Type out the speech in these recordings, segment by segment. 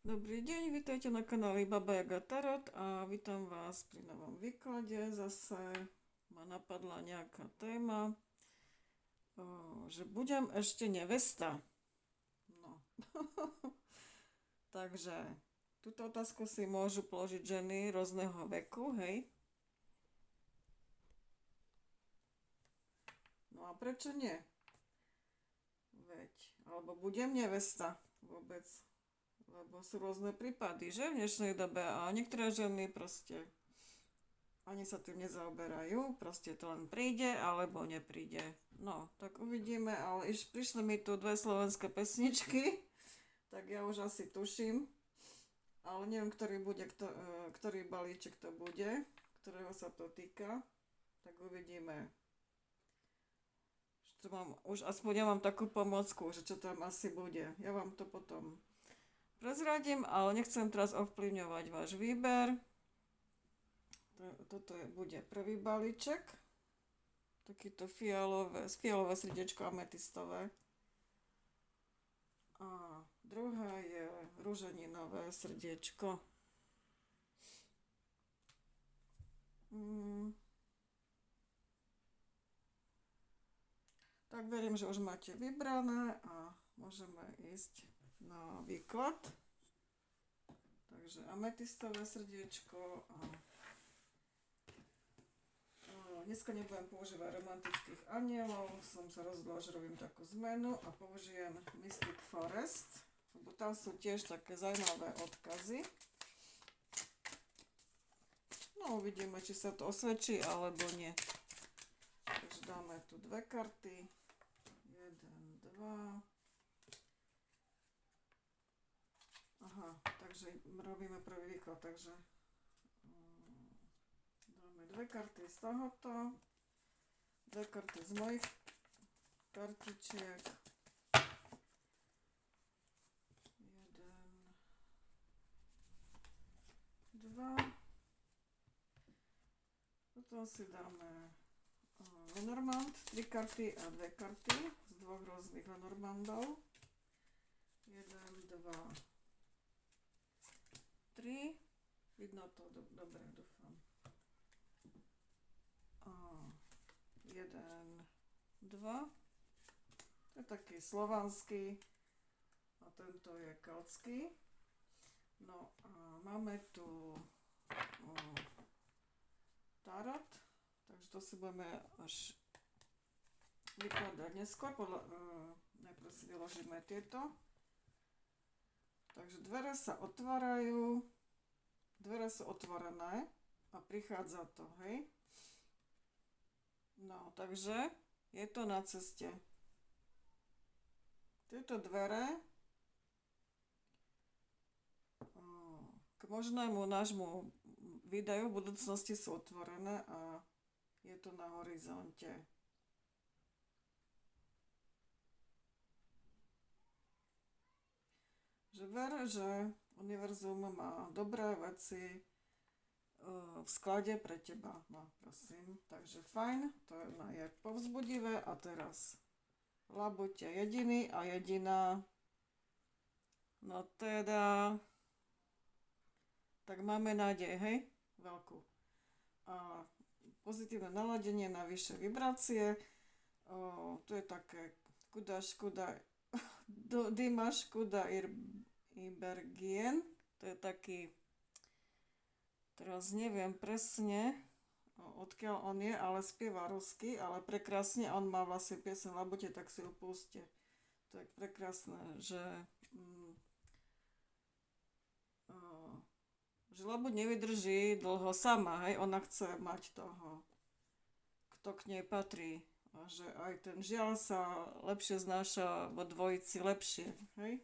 Dobrý deň, vítajte na kanáli Baba Jaga Tarot a vítam vás pri novom výklade. Zase ma napadla nejaká téma, že budem ešte nevesta. No. Takže túto otázku si môžu položiť ženy rôzneho veku, hej? No a prečo nie? Veď, alebo budem nevesta vôbec. Lebo sú rôzne prípady, že v dnešnej dobe a niektoré ženy proste ani sa tým nezaoberajú, proste to len príde alebo nepríde. No, tak uvidíme, ale prišli mi tu dve slovenské pesničky, tak ja už asi tuším, ale neviem, ktorý balíček to bude, ktorého sa to týka, tak uvidíme. Už aspoň ja mám takú pomocku, že čo tam asi bude. Ja vám to potom prezradím, ale nechcem teraz ovplyvňovať váš výber. Toto bude prvý balíček. Takýto fialové srdiečko ametistové. A druhé je ruženinové srdiečko. Tak verím, že už máte vybrané a môžeme ísť na výklad. Takže ametistové srdiečko a dneska nebudem používať romantických anielov, som sa rozhodla, že robím takú zmenu a použijem Mystic Forest, lebo tam sú tiež také zaujímavé odkazy. No uvidíme, či sa to osvedčí alebo nie. Takže dáme tu dve karty. 1, 2. Aha, takže robíme prvý výklad, takže dáme dve karty z tohoto, dve karty z mojich kartičiek, 1, 2, potom si dáme Lenormand, 3 karty a 2 karty z dvoch rôznych Lenormandov, 1, 2, 3, vidno to dobre, dúfam. 1, 2, to je taký slovanský a tento je keltský. No a máme tu tarot, takže to si budeme až vykladať neskôr, najprv si vyložíme tieto. Takže dvere sa otvárajú, dvere sú otvorené a prichádza to, hej. No, takže je to na ceste. Tieto dvere k možnému nášmu výdaju v budúcnosti sú otvorené a je to na horizonte. Že ver, že univerzum má dobré veci v sklade pre teba. No, prosím. Takže fajn, to je povzbudivé. A teraz labuťte jediný a jediná. No teda, tak máme nádej, hej? Veľkú. A pozitívne naladenie na vyššie vibrácie. To je také Dimash Kuda Ibergien. To je taký, teraz neviem presne, odkiaľ on je, ale spieva rusky, ale prekrásne, on má vlastne piesen Labute, tak si ju puste. To je prekrásne, že Labuť nevydrží dlho sama, hej, ona chce mať toho, kto k nej patrí. A že aj ten žiaľ sa lepšie znáša vo dvojici lepšie, hej.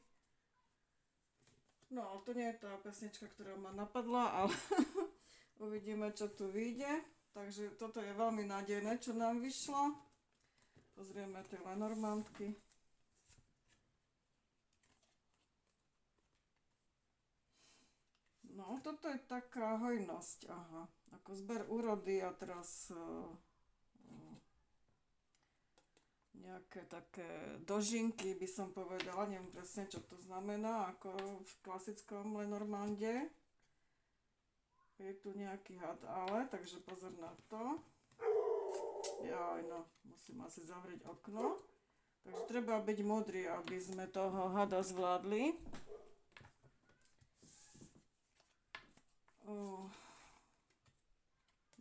No, ale to nie je tá pesnička, ktorá ma napadla, ale uvidíme, čo tu vyjde. Takže toto je veľmi nádejné, čo nám vyšlo. Pozrieme tie Lenormandky. No, toto je taká hojnosť, aha, ako zber úrody a teraz nejaké také dožinky, by som povedala, neviem presne, čo to znamená, ako v klasickom Lenormande. Je tu nejaký had, ale, takže pozor na to. Jaj, no, musím asi zavrieť okno. Takže treba byť múdry, aby sme toho hada zvládli.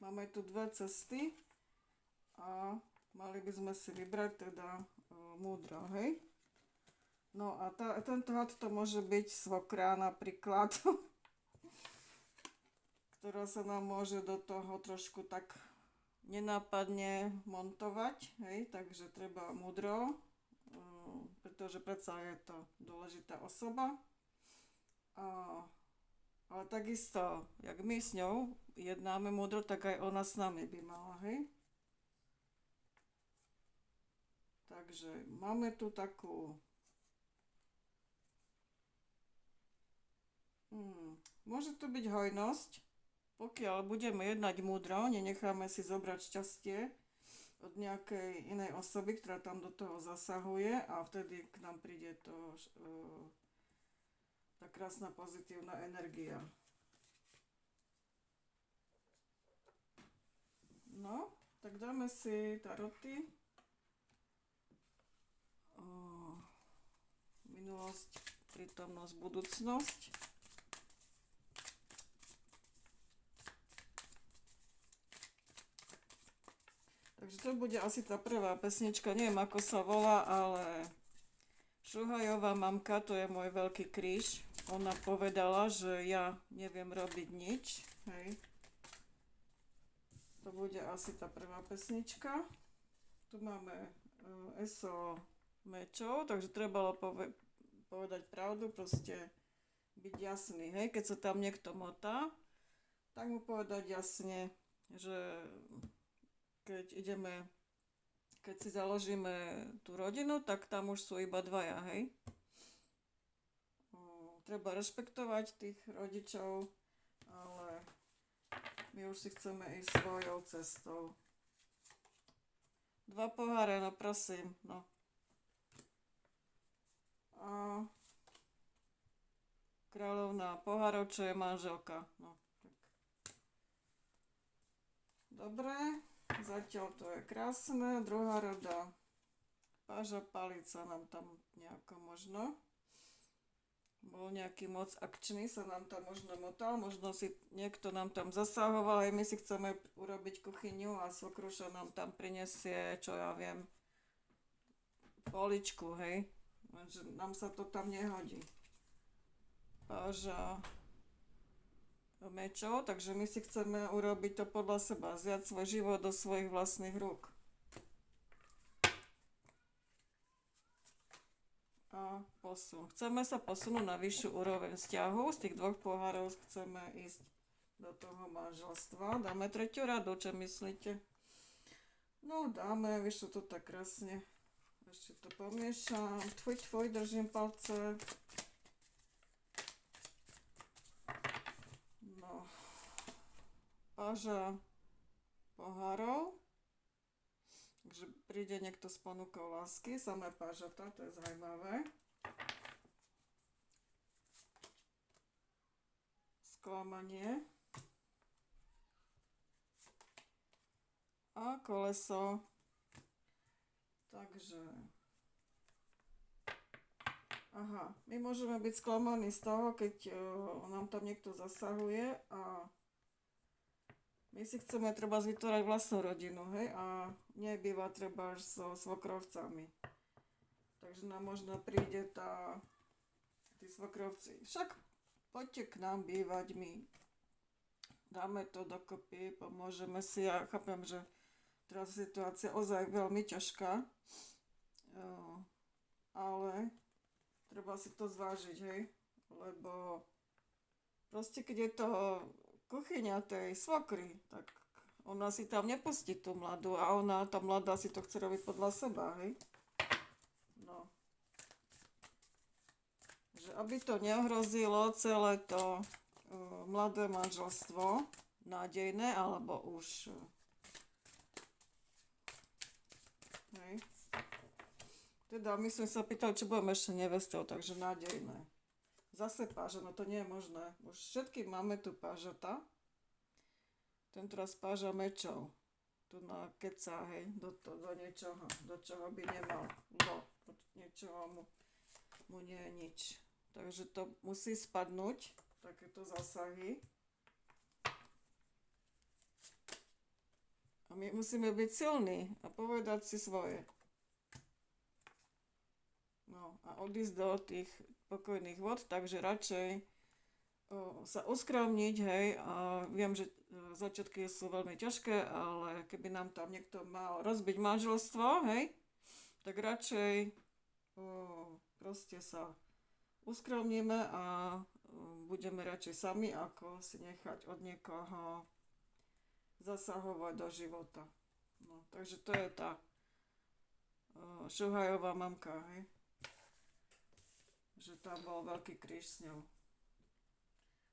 Máme tu dve cesty a mali by sme si vybrať teda múdro, hej? No a tento had to môže byť svokra napríklad, ktorá sa nám môže do toho trošku tak nenápadne montovať, hej? Takže treba múdro, pretože predsa je to dôležitá osoba. Ale takisto, jak my s ňou jednáme múdro, tak aj ona s nami by mala, hej? Takže máme tu takú... Môže to byť hojnosť, pokiaľ budeme jednať múdro, nenecháme si zobrať šťastie od nejakej inej osoby, ktorá tam do toho zasahuje a vtedy k nám príde to... tá krásna pozitívna energia. No, tak dáme si taroty. Minulosť, prítomnosť, budúcnosť. Takže to bude asi tá prvá pesnička, neviem ako sa volá, ale Šuhajová mamka, to je môj veľký kríž. Ona povedala, že ja neviem robiť nič, hej. To bude asi tá prvá pesnička. Tu máme ESO mečov, takže trebalo povedať pravdu, proste byť jasný, hej. Keď sa tam niekto motá, tak mu povedať jasne, že keď si založíme tú rodinu, tak tam už sú iba dvaja, hej. Treba rešpektovať tých rodičov, ale my už si chceme ísť svojou cestou. 2 poháre, no prosím, no. A kráľovná pohárov, čo je manželka, no. Tak. Dobre, zatiaľ to je krásne. Druhá rada, páža palica nám tam nejako možno. Bol nejaký moc akčný, sa nám tam možno motal, možno si niekto nám tam zasahoval, aj my si chceme urobiť kuchyňu a svokruša nám tam prinesie, čo ja viem, poličku, hej, že nám sa to tam nehodí. Páža mečov, takže my si chceme urobiť to podľa seba, vziať svoj život do svojich vlastných rúk. A posun. Chceme sa posunúť na vyššiu úroveň vzťahu. Z tých 2 pohárov chceme ísť do toho manželstva. Dáme 3. radu, čo myslíte? No dáme, vieš, to tak krásne. Ešte to pomiešam. Tvoj, držím palce. No. Páža pohárov. Takže príde niekto s ponukou lásky, samé pážatá, to je zaujímavé. Sklamanie. A koleso. Takže... Aha, my môžeme byť sklamaní z toho, keď nám tam niekto zasahuje a my si chceme treba vytvárať vlastnú rodinu, hej, a nebýva treba až so svokrovcami. Takže nám možno príde tí svokrovci. Však poďte k nám bývať, my dáme to dokopy, pomôžeme si. Ja chápem, že teraz je situácia ozaj veľmi ťažká, ale treba si to zvážiť, hej, lebo proste keď je to kuchyňa tej svokry, tak ona si tam nepustí tú mladú a tá mladá si to chce robiť podľa seba, hej. No. Že aby to neohrozilo celé to mladé manželstvo, nádejné, alebo už hej. Teda my sme sa pýtali, či budeme ešte nevestou, takže nádejné. Zase páža, no to nie je možné. Už všetky máme tu pážata. Tento raz páža mečov. Tu na keca, hej, do niečoho, do čoho by nemal. Do niečoho mu nie je nič. Takže to musí spadnúť, takéto zásahy. A my musíme byť silní a povedať si svoje. No a odísť do tých pokojných vod, takže radšej sa uskromniť, hej, a viem, že začiatky sú veľmi ťažké, ale keby nám tam niekto mal rozbiť manželstvo, hej, tak radšej proste sa uskromníme a budeme radšej sami, ako si nechať od niekoho zasahovať do života. No, takže to je tá Šuhajová mamka, hej, že tam bol veľký kríž s ňou.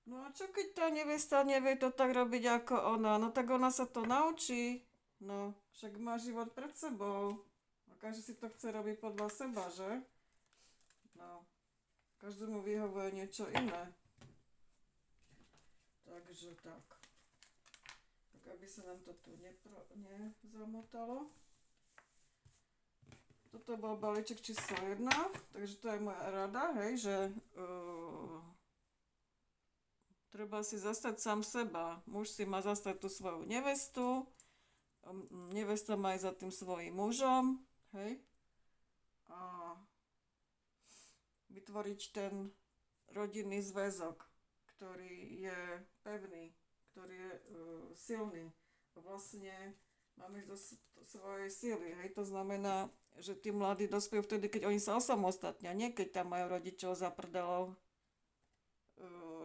No a čo keď tá nevesta nevie to tak robiť ako ona? No tak ona sa to naučí. No, však má život pred sebou. A každý si to chce robiť podľa seba, že? No, každému vyhovuje niečo iné. Takže tak. Tak aby sa nám to tu nezamotalo. Toto bol balíček číslo 1, takže to je moja rada, hej, že treba si zastať sám seba. Muž si má zastať tú svoju nevestu, nevesta má ísť za tým svojím mužom, hej, a vytvoriť ten rodinný zväzok, ktorý je pevný, ktorý je silný. A vlastne máme ísť do svojej síly, hej, to znamená, že tí mladí dospejú vtedy, keď oni sa osamostatnia, nie keď tam majú rodičov za prdelov,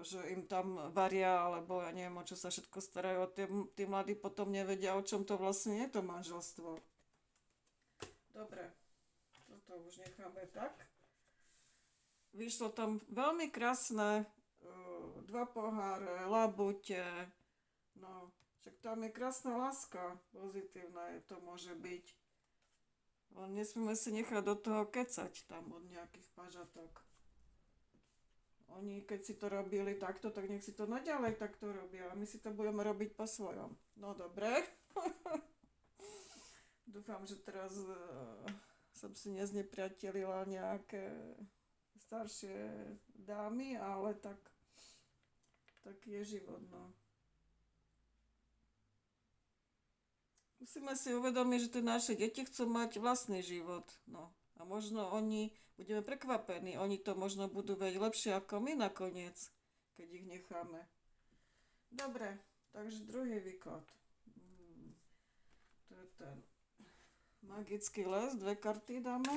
že im tam varia, alebo ja neviem, o čo sa všetko starajú. Tí mladí potom nevedia, o čom to vlastne je to manželstvo. Dobre, toto už necháme tak. Vyšlo tam veľmi krásne 2 poháre, labute, no, však tam je krásna láska, pozitívna to môže byť. Len nesmieme si nechať do toho kecať tam od nejakých pažatok. Oni, keď si to robili takto, tak nech si to naďalej takto robia. A my si to budeme robiť po svojom. No dobre. Dúfam, že teraz som si neznepriatelila nejaké staršie dámy, ale tak je život, no. Musíme si uvedomiť, že tie naše deti chcú mať vlastný život, no. A možno budeme prekvapení, oni to možno budú vedieť lepšie ako my nakoniec, keď ich necháme. Dobre, takže druhý výklad. To je ten magický les, 2 karty dáme.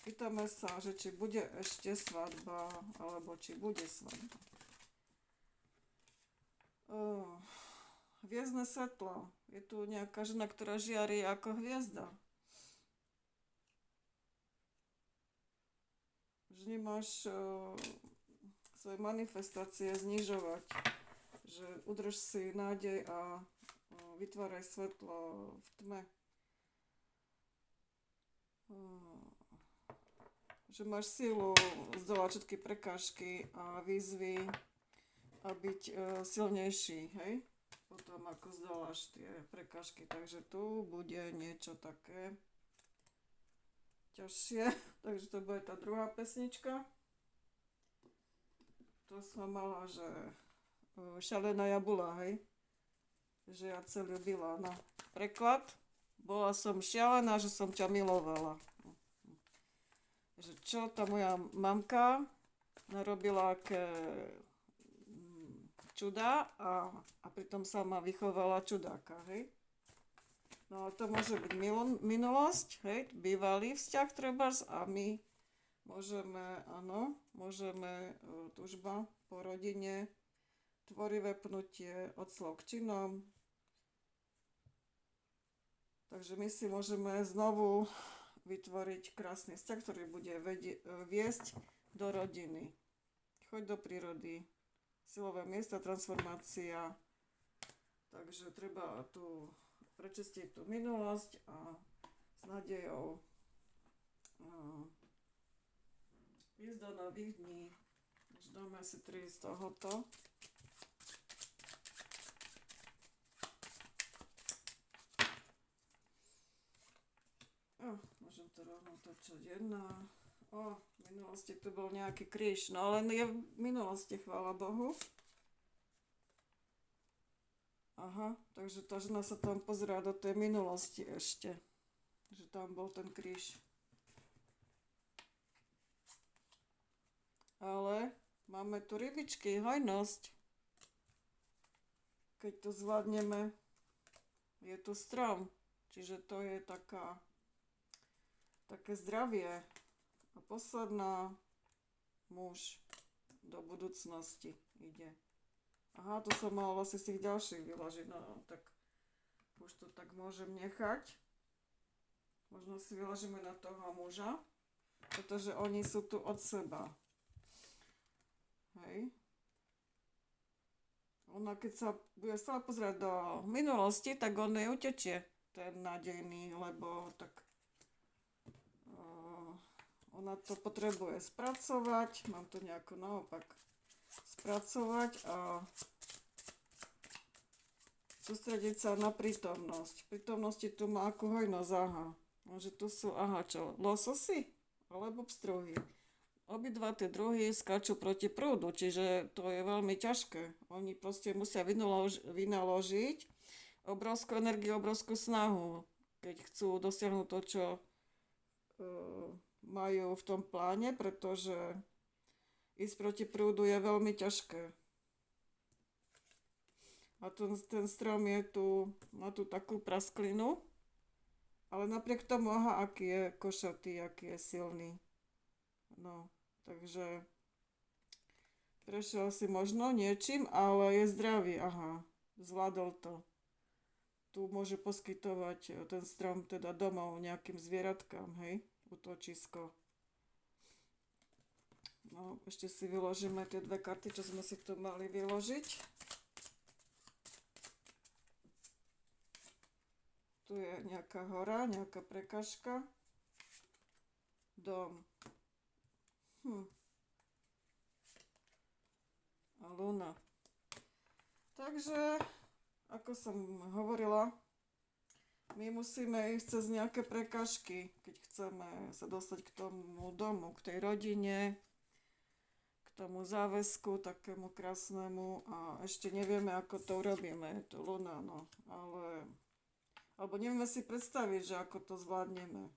Pýtame sa, že či bude ešte svadba, alebo či bude svadba. Hviezdne svetlo. Je tu nejaká žena, ktorá žiari ako hviezda. Že nemáš svoje manifestácie znižovať. Že udrž si nádej a vytváraj svetlo v tme. Že máš silu zdolať všetky prekážky a výzvy a byť silnejší, hej? Potom ako zdoláš tie prekážky. Takže tu bude niečo také ťažšie, takže to bude tá druhá pesnička. To som mala, že šalená jabula, hej, že ja sa ľúbila. No, preklad, bola som šialená, že som ťa milovala. Že čo tá moja mamka narobila aké čudá a pritom sama vychovala čudáka, hej. No ale to môže byť minulosť, hej, bývalý vzťah trebárs a my môžeme túžba po rodine, tvorivé pnutie od slov k činom. Takže my si môžeme znovu vytvoriť krásny vzťah, ktorý bude viesť do rodiny. Choď do prírody, silové miesta, transformácia. Takže treba tu prečistiť tú minulosť a nádejou ísť do nových dní. Už dáme si 3 z tohoto. Môžem to rovno točiť jedna. V minulosti tu bol nejaký kríž, no len je v minulosti, chvála Bohu. Aha, takže tá žena sa tam pozerá do tej minulosti ešte, že tam bol ten kríž. Ale máme tu rybičky, hojnosť. Keď to zvládneme, je tu strom, čiže to je také zdravie. A posledná, muž do budúcnosti ide. Aha, to som mal vlastne z tých ďalších vyložiť, no tak už to tak môžem nechať. Možno si vyložíme na toho muža, pretože oni sú tu od seba. Hej. Ona keď sa bude stále pozerať do minulosti, tak on neutečie, ten nádejný, lebo tak ona to potrebuje spracovať, mám to nejako naopak spracovať a sústrediť sa na prítomnosť. V prítomnosti tu má akú hojnosť, aha. Môže tu sú, čo, lososy alebo pstruhy. Obidva tie druhy skáču proti prúdu, čiže to je veľmi ťažké. Oni proste musia vynaložiť obrovskú energiu, obrovskú snahu, keď chcú dosiahnuť to, čo majú v tom pláne, pretože ísť proti prúdu je veľmi ťažké. A ten strom je tu, má tu takú prasklinu, ale napriek tomu, aký je košatý, aký je silný. No, takže prešiel si možno niečím, ale je zdravý, zvládol to. Tu môže poskytovať ten strom teda domov nejakým zvieratkám, hej, útočisko. No, ešte si vyložíme tie 2 karty, čo sme si tu mali vyložiť. Tu je nejaká hora, nejaká prekažka. Dom. A luna. Takže, ako som hovorila, my musíme ísť cez nejaké prekažky, keď chceme sa dostať k tomu domu, k tej rodine, k tomu záväzku takému krásnemu a ešte nevieme, ako to urobíme, je to luna, no, alebo nevieme si predstaviť, že ako to zvládneme.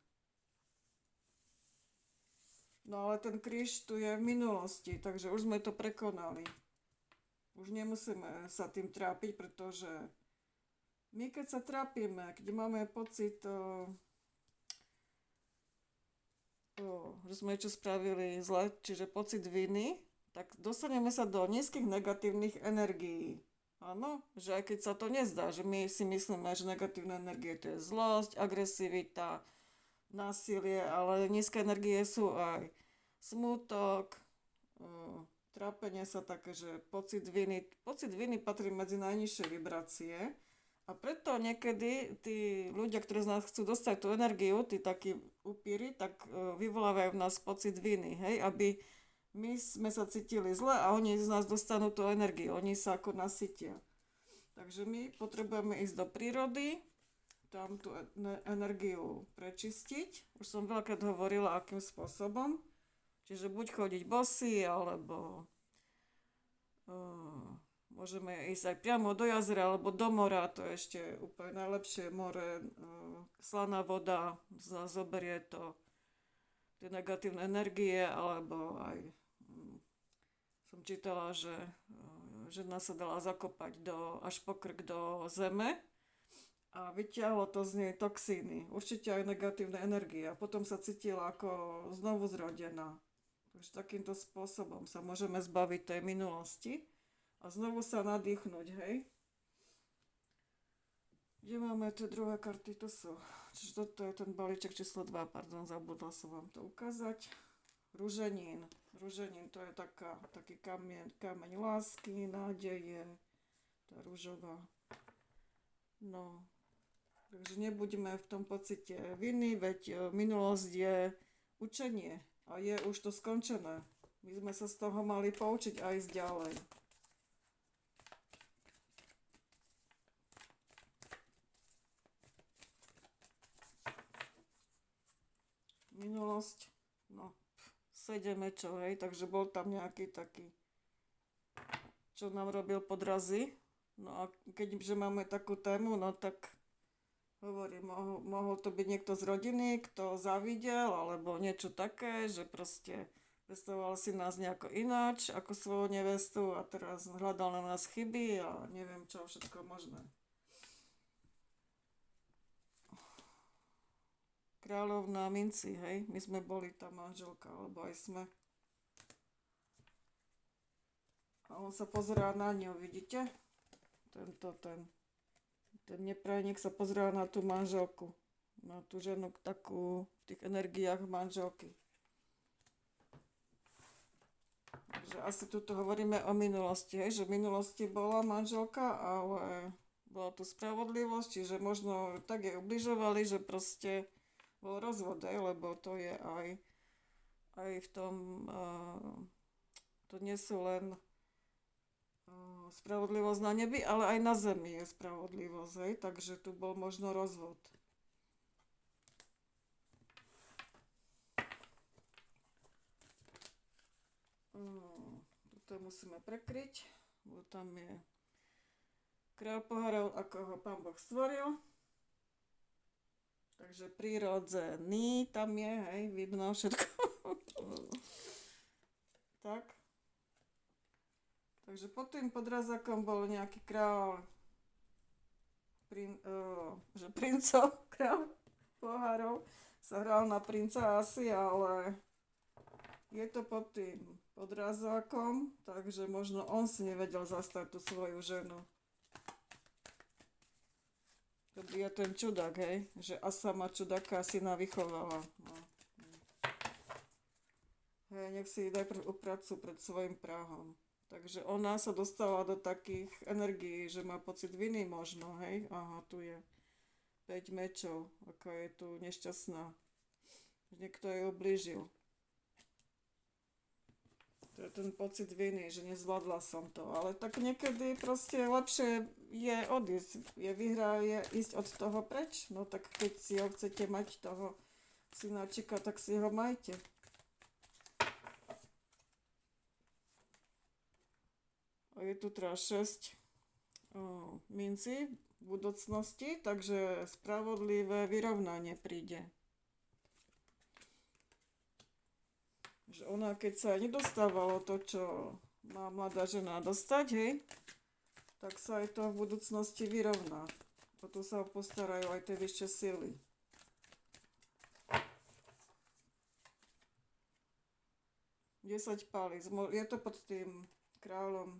No ale ten kríž tu je v minulosti, takže už sme to prekonali. Už nemusíme sa tým trápiť, pretože my keď sa trápime, keď máme pocit, že sme niečo spravili zle, čiže pocit viny, tak dostaneme sa do nízkych negatívnych energií. Áno, že aj keď sa to nezdá, že my si myslíme, že negatívne energie to je zlosť, agresivita, násilie, ale nízke energie sú aj smútok, trápenie sa také, že pocit viny patrí medzi najnižšie vibrácie a preto niekedy tí ľudia, ktorí z nás chcú dostať tú energiu, tí takí upíry, tak vyvolávajú v nás pocit viny, hej, aby my sme sa cítili zle a oni z nás dostanú tú energiu, oni sa ako nasytia. Takže my potrebujeme ísť do prírody, tam tú energiu prečistiť. Už som veľakrát hovorila, akým spôsobom. Čiže buď chodiť bosí, alebo môžeme ísť aj priamo do jazera, alebo do mora, to je ešte úplne najlepšie more, slaná voda, zoberie to tie negatívne energie, alebo aj som čítala, že žena sa dala zakopať až po krk do zeme a vyťahlo to z nej toxíny, určite aj negatívne energie a potom sa cítila ako znovu zrodená. Takže takýmto spôsobom sa môžeme zbaviť tej minulosti a znovu sa nadýchnuť, hej. Kde máme tie druhé karty? To sú. Čiže toto je ten balíček číslo 2, zabudla som vám to ukázať. Ruženín. Ruženín to je taký kameň lásky, nádeje, tá ružová. No. Takže nebuďme v tom pocite viny, veď minulosť je učenie a je už to skončené. My sme sa z toho mali poučiť a ísť ďalej. Minulosť, no, 7 mečov, hej, takže bol tam nejaký taký, čo nám robil podrazy. No a keďže máme takú tému, no tak hovorím, mohol to byť niekto z rodiny, kto zavidel, alebo niečo také, že proste predstavoval si nás nejako ináč ako svoju nevestu a teraz hľadal na nás chyby a neviem čo všetko možné. Kráľov na minci, hej, my sme boli tá manželka, alebo aj sme. A on sa pozerá na ňu, vidíte? Ten neprajník sa pozerá na tú manželku, na tú ženu takú v tých energiách manželky. Takže asi tuto hovoríme o minulosti, hej, že v minulosti bola manželka, ale bola tu spravodlivosť, čiže možno tak jej ubližovali, že proste bol rozvod, lebo to je aj v tom, to nie sú len spravodlivosť na nebi, ale aj na zemi je spravodlivosť, hej, takže tu bol možno rozvod. Tuto musíme prekryť, bo tam je kráľ pohárov, ako ho Pán Boh stvoril. Takže prírodzený tam je, hej, vidno všetko. Tak. Takže pod tým podrazakom bol nejaký kráľ, princov, kráľ pohárov, sa hral na princa asi, ale je to pod tým podrazakom, takže možno on si nevedel zastať tú svoju ženu. To je ten čudák, hej, že Asa ma čudáka syna vychovala. No. Hej, nech si najprv upracujú pred svojim práhom. Takže ona sa dostala do takých energií, že má pocit viny možno, hej. Aha, tu je 5 mečov, aká je tu nešťastná. Niekto jej ublížil. To je ten pocit viny, že nezvládla som to. Ale tak niekedy proste lepšie je odísť. Je výhra, je ísť od toho preč. No tak keď si ho chcete mať, toho synáčika, tak si ho majte. A je tu teraz 6 minci v budúcnosti, takže spravodlivé vyrovnanie príde. Že ona, keď sa nedostávalo to, čo má mladá žena dostať, hej, tak sa aj to v budúcnosti vyrovná. O to sa postarajú aj tie vyššie sily. Desať palíc. Je to pod tým kráľom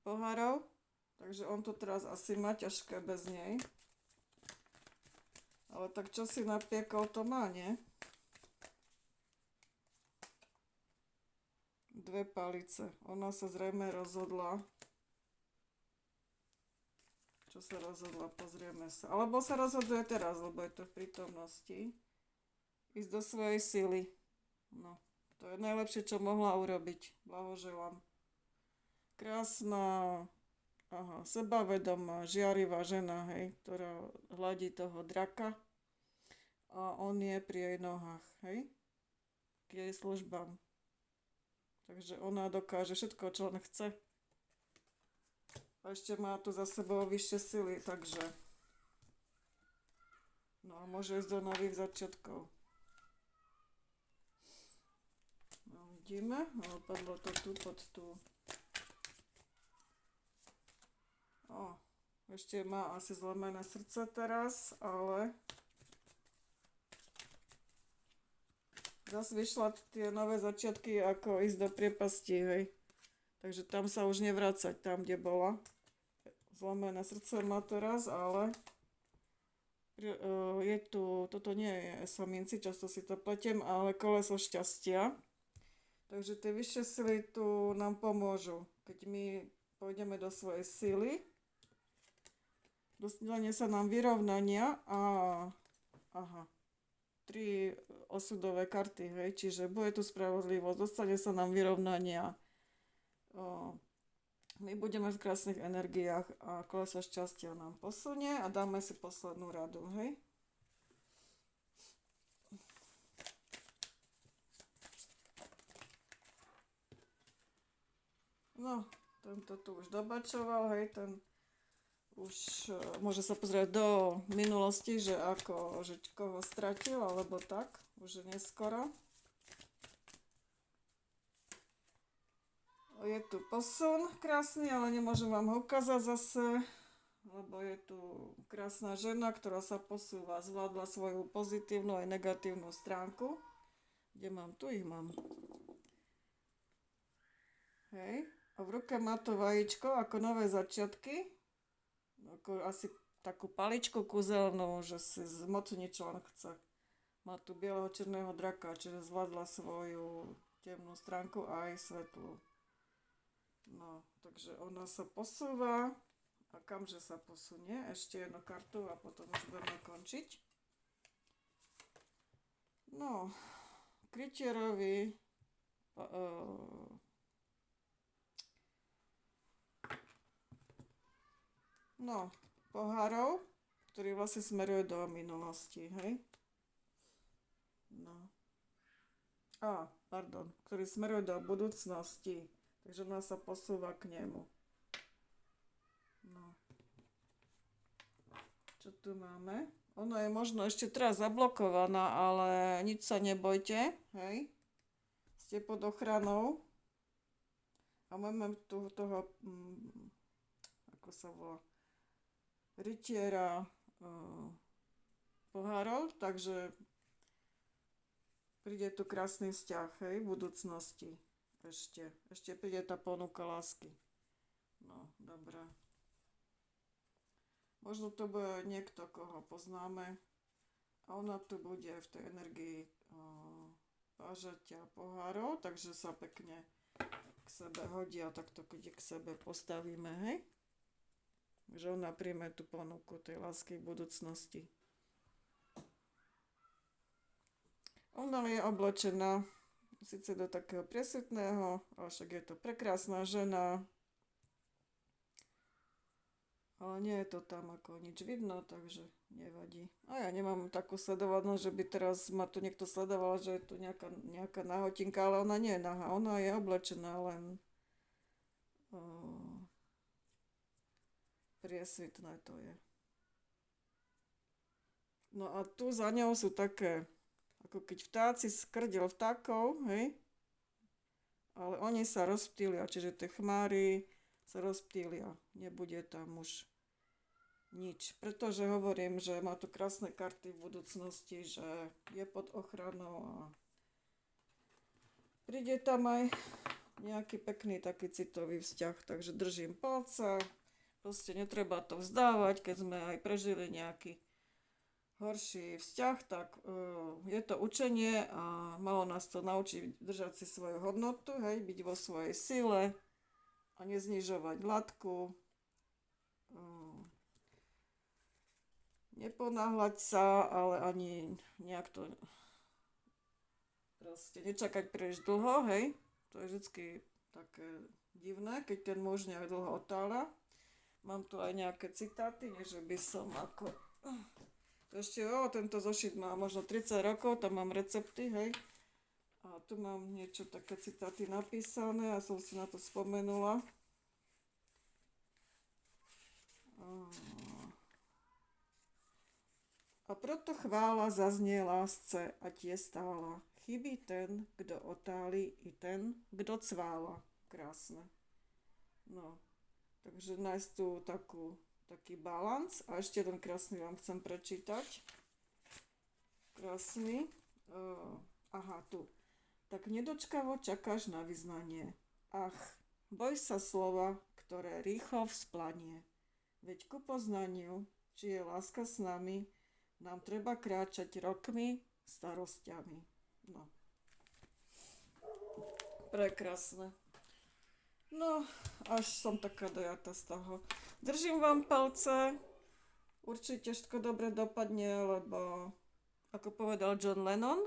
pohárov, takže on to teraz asi má ťažké bez nej. Ale tak čo si napiekol, to má, nie? 2 palice. Ona sa zrejme rozhodla. Čo sa rozhodla? Pozrieme sa. Alebo sa rozhoduje teraz, lebo je to v prítomnosti. Ísť do svojej sily. No, to je najlepšie, čo mohla urobiť. Blahoželám. Krásna, sebavedomá, žiarivá žena, hej, ktorá hladí toho draka a on je pri jej nohách, hej, k jej službám. Takže ona dokáže všetko, čo len chce. A ešte má tu za sebou vyššie sily, takže no a môže ísť do nových začiatkov. No, vidíme, ale padlo to tu pod tú. Ešte má asi zlomené srdce teraz, ale zase vyšla tie nové začiatky, ako ísť do priepasti, hej. Takže tam sa už nevrácať, tam, kde bola. Zlomené srdce má teraz, ale je tu, toto nie je esominci, často si to pletiem, ale koleso šťastia. Takže tie vyššie sily tu nám pomôžu, keď my pôjdeme do svojej sily, dostane sa nám vyrovnania a aha, 3 osudové karty, hej, čiže bude tu spravodlivosť, dostane sa nám vyrovnania, my budeme v krásnych energiách a kolesa šťastia nám posunie a dáme si poslednú radu, hej. No, tento tu už dobačoval, hej, ten už môže sa pozrieť do minulosti, že ako, že koho stratil, alebo tak, už je neskoro. Je tu posun krásny, ale nemôžem vám ho ukázať zase, lebo je tu krásna žena, ktorá sa posúva, zvládla svoju pozitívnu aj negatívnu stránku. Kde mám? Tu ich mám. Hej. A v ruke má to vajíčko ako nové začiatky. Ako asi takú paličku kúzelnú, že si zmocní, čo on chce. Má tu bieleho černého draka, čiže zvládla svoju temnú stránku a aj svetlú. No, takže ona sa posúva. A kamže sa posunie? Ešte jednu kartu a potom už budeme končiť. No, krytierovi pohárov, ktorý vlastne smeruje do minulosti, hej? No. Ktorý smeruje do budúcnosti. Takže ona sa posúva k nemu. No. Čo tu máme? Ona je možno ešte teraz zablokovaná, ale nič sa nebojte, hej? Ste pod ochranou. A máme tu toho, ako sa volá, rytiera pohárov, takže príde tu krásny vzťah, hej, v budúcnosti. Ešte príde tá ponuka lásky. No, dobré. Možno to bude niekto, koho poznáme. A ona tu bude v tej energii pážatia pohárov, takže sa pekne k sebe hodí a takto keď k sebe postavíme, hej? Že ona príjme tú ponuku tej lásky v budúcnosti. Ona je oblečená síce do takého presvetného, ale však je to prekrásna žena. Ale nie je to tam ako nič vidno, takže nevadí. A ja nemám takú sledovanosť, že by teraz ma tu niekto sledoval, že je tu nejaká nahotinka, ale ona nie je nahá. Ona je oblečená len priesvitné to je. No a tu za ňou sú také, ako keď vtáci skrdel vtákov, hej? Ale oni sa rozptýlia, čiže tie chmáry sa rozptýlia. Nebude tam už nič. Pretože hovorím, že má tu krásne karty v budúcnosti, že je pod ochranou a príde tam aj nejaký pekný taký citový vzťah. Takže držím palce. Proste netreba to vzdávať, keď sme aj prežili nejaký horší vzťah, tak je to učenie a malo nás to naučiť držať si svoju hodnotu, hej, byť vo svojej sile a neznižovať latku, neponáhľať sa, ale ani nejak to proste nečakať príliš dlho, hej, to je vždycky také divné, keď ten muž nejak dlho otáľa. Mám tu aj nejaké citáty, nie že by som ako... To ešte, tento zošit má možno 30 rokov, tam mám recepty, hej. A tu mám niečo také citáty napísané a som si na to spomenula. A proto chvála zaznie lásce a tie stála. Chybí ten, kdo otáli, i ten, kdo cvála. Krásne. No. Takže nájsť tu taký balans. A ešte jeden krásny vám chcem prečítať. Krásny. Tu. Tak nedočkavo čakáš na vyznanie. Ach, boj sa slova, ktoré rýchlo vzplanie. Veď ku poznaniu, či je láska s nami, nám treba kráčať rokmi, starostiami. No. Prekrásne. No, až som taká dojata z toho. Držím vám palce určite všetko dobre dopadne, lebo ako povedal John Lennon,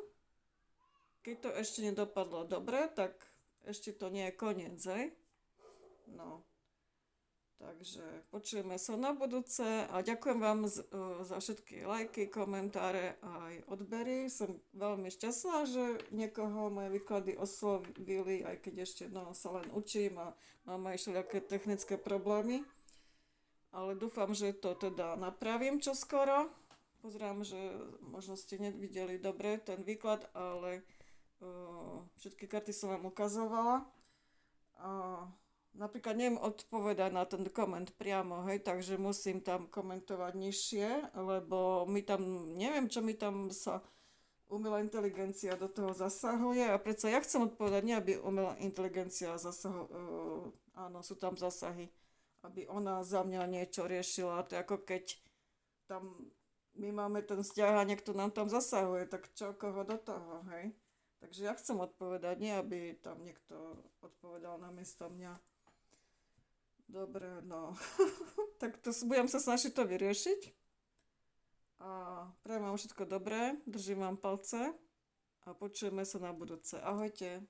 keď to ešte nedopadlo dobre, tak ešte to nie je koniec, hej? No, takže počujeme sa na budúce a ďakujem vám za všetky lajky, komentáre a aj odbery. Som veľmi šťastná, že niekoho moje výklady oslovili, aj keď ešte sa len učím a mám aj všelijaké technické problémy. Ale dúfam, že to teda napravím čoskoro. Pozerám, že možno ste nevideli dobre ten výklad, ale všetky karty som vám ukazovala. Napríklad neviem odpovedať na ten koment priamo, hej, takže musím tam komentovať nižšie, lebo mi tam, neviem, čo mi tam sa umelá inteligencia do toho zasahuje a predsa ja chcem odpovedať, nie aby umelá inteligencia áno, sú tam zasahy, aby ona za mňa niečo riešila, to je ako keď tam my máme ten vzťah a niekto nám tam zasahuje, tak čo, koho do toho, hej. Takže ja chcem odpovedať, nie aby tam niekto odpovedal namiesto mňa. Dobre, no. Tak to budem sa snažiť to vyriešiť. A prajem vám všetko dobré, držím vám palce a počujeme sa na budúce. Ahojte.